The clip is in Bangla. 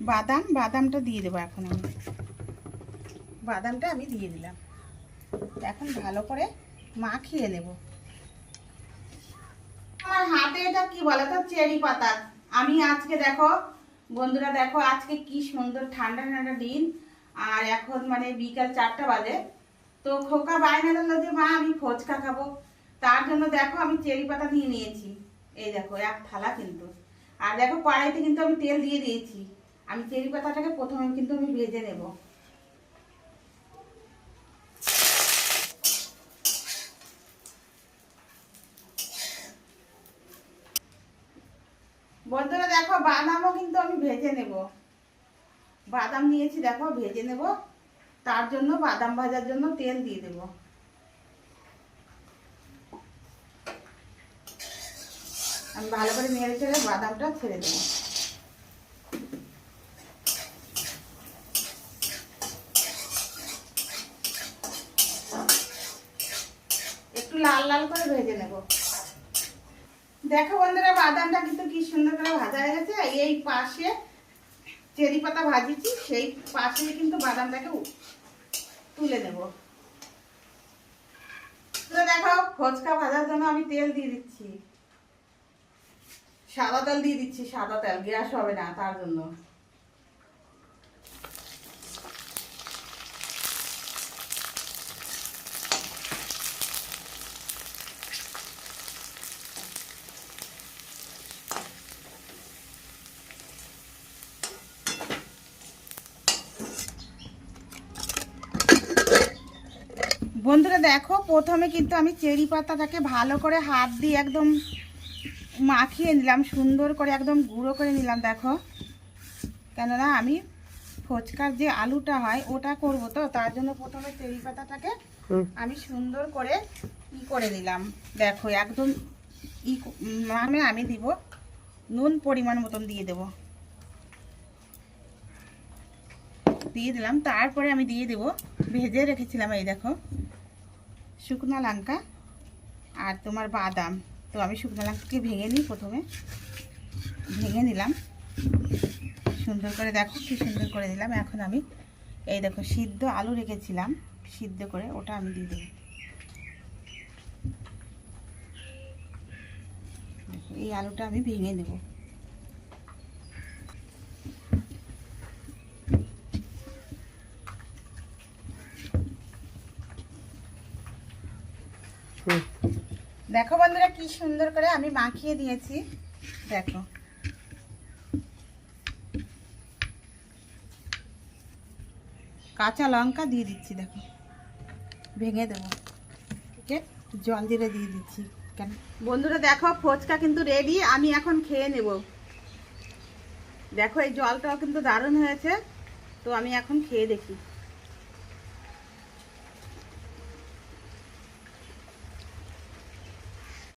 বাদামটা দিয়ে দেবো এখন। বাদামটা আমি দিয়ে দিলাম। এখন ভালো করে মাখিয়ে নেব। আমার হাতে এটা কি বলে তো, চেরি পাতা। আমি আজকে দেখো বন্ধুরা, দেখো আজকে কি সুন্দর ঠান্ডা ঠান্ডা দিন, আর এখন মানে বিকাল 4টা বাজে। তো খোকা বায়না ধরলো যে মা আমি ফুচকা খাবো, তার জন্য দেখো আমি চেরি পাতা নিয়ে নিয়েছি। এই দেখো এক থালা কিন্তু। আর দেখো কড়াইতে কিন্তু আমি তেল দিয়ে দিয়েছি। আমি চেরি পাতাটাকে প্রথমে কিন্তু আমি ভেজে নেব। বন্ধুরা দেখো বাদামও কিন্তু আমি ভেজে নেব। বাদাম নিয়েছি দেখো, ভেজে নেব। তার জন্য বাদাম ভাজার জন্য তেল দিয়ে দেব। আমি ভালো করে নেড়ে চেড়ে বাদামটা ছেড়ে দেব। একটু লাল লাল করে ভেজে নেব। দেখো বন্ধুরা বাদামটা কিন্তু কি সুন্দর করে ভাজা হয়ে গেছে। এই পাশে চেরি পাতা ভাজিছি, সেই পাশে কিন্তু বাদামটাকে তুলে নেব। তো দেখো ফুচকা ভাজার জন্য আমি তেল দিয়ে দিচ্ছি, সাদা তেল দিয়ে দিচ্ছি। সাদা তেল, গ্যাস হবে না তার জন্য। বন্ধুরা দেখো প্রথমে কিন্তু আমি চেরি পাতাটাকে ভালো করে হাত দিয়ে একদম মাখিয়ে নিলাম, সুন্দর করে একদম গুঁড়ো করে নিলাম। দেখো, কেননা আমি ফুচকার যে আলুটা হয় ওটা করব, তো তার জন্য প্রথমে চেরি পাতাটাকে আমি সুন্দর করে করে নিলাম। দেখো একদম আমি দিব নুন পরিমাণ মতন দিয়ে দিলাম। তারপরে আমি দিয়ে দেব ভেজে রেখেছিলাম এই দেখো শুকনো লঙ্কা আর তোমার বাদাম। তো আমি শুকনো লঙ্কাকে ভেঙে নিই, প্রথমে ভেঙে নিলাম সুন্দর করে। দেখো কি সুন্দর করে দিলাম। এখন আমি এই দেখো সিদ্ধ আলু রেখেছিলাম, সিদ্ধ করে ওটা আমি দিয়ে দেব। এই আলুটা আমি ভেঙে নেব। দেখো বন্ধুরা কি সুন্দর করে আমি মাখিয়ে দিয়েছি। দেখো কাঁচা লঙ্কা দিয়ে দিচ্ছি, দেখো ভেঙে দেবো। ঠিক আছে, জল দিয়ে দিচ্ছি। কেন বন্ধুরা দেখো ফুচকা কিন্তু রেডি, আমি এখন খেয়ে নেব। দেখো এই জলটাও কিন্তু দারুণ হয়েছে। তো আমি এখন খেয়ে দেখি।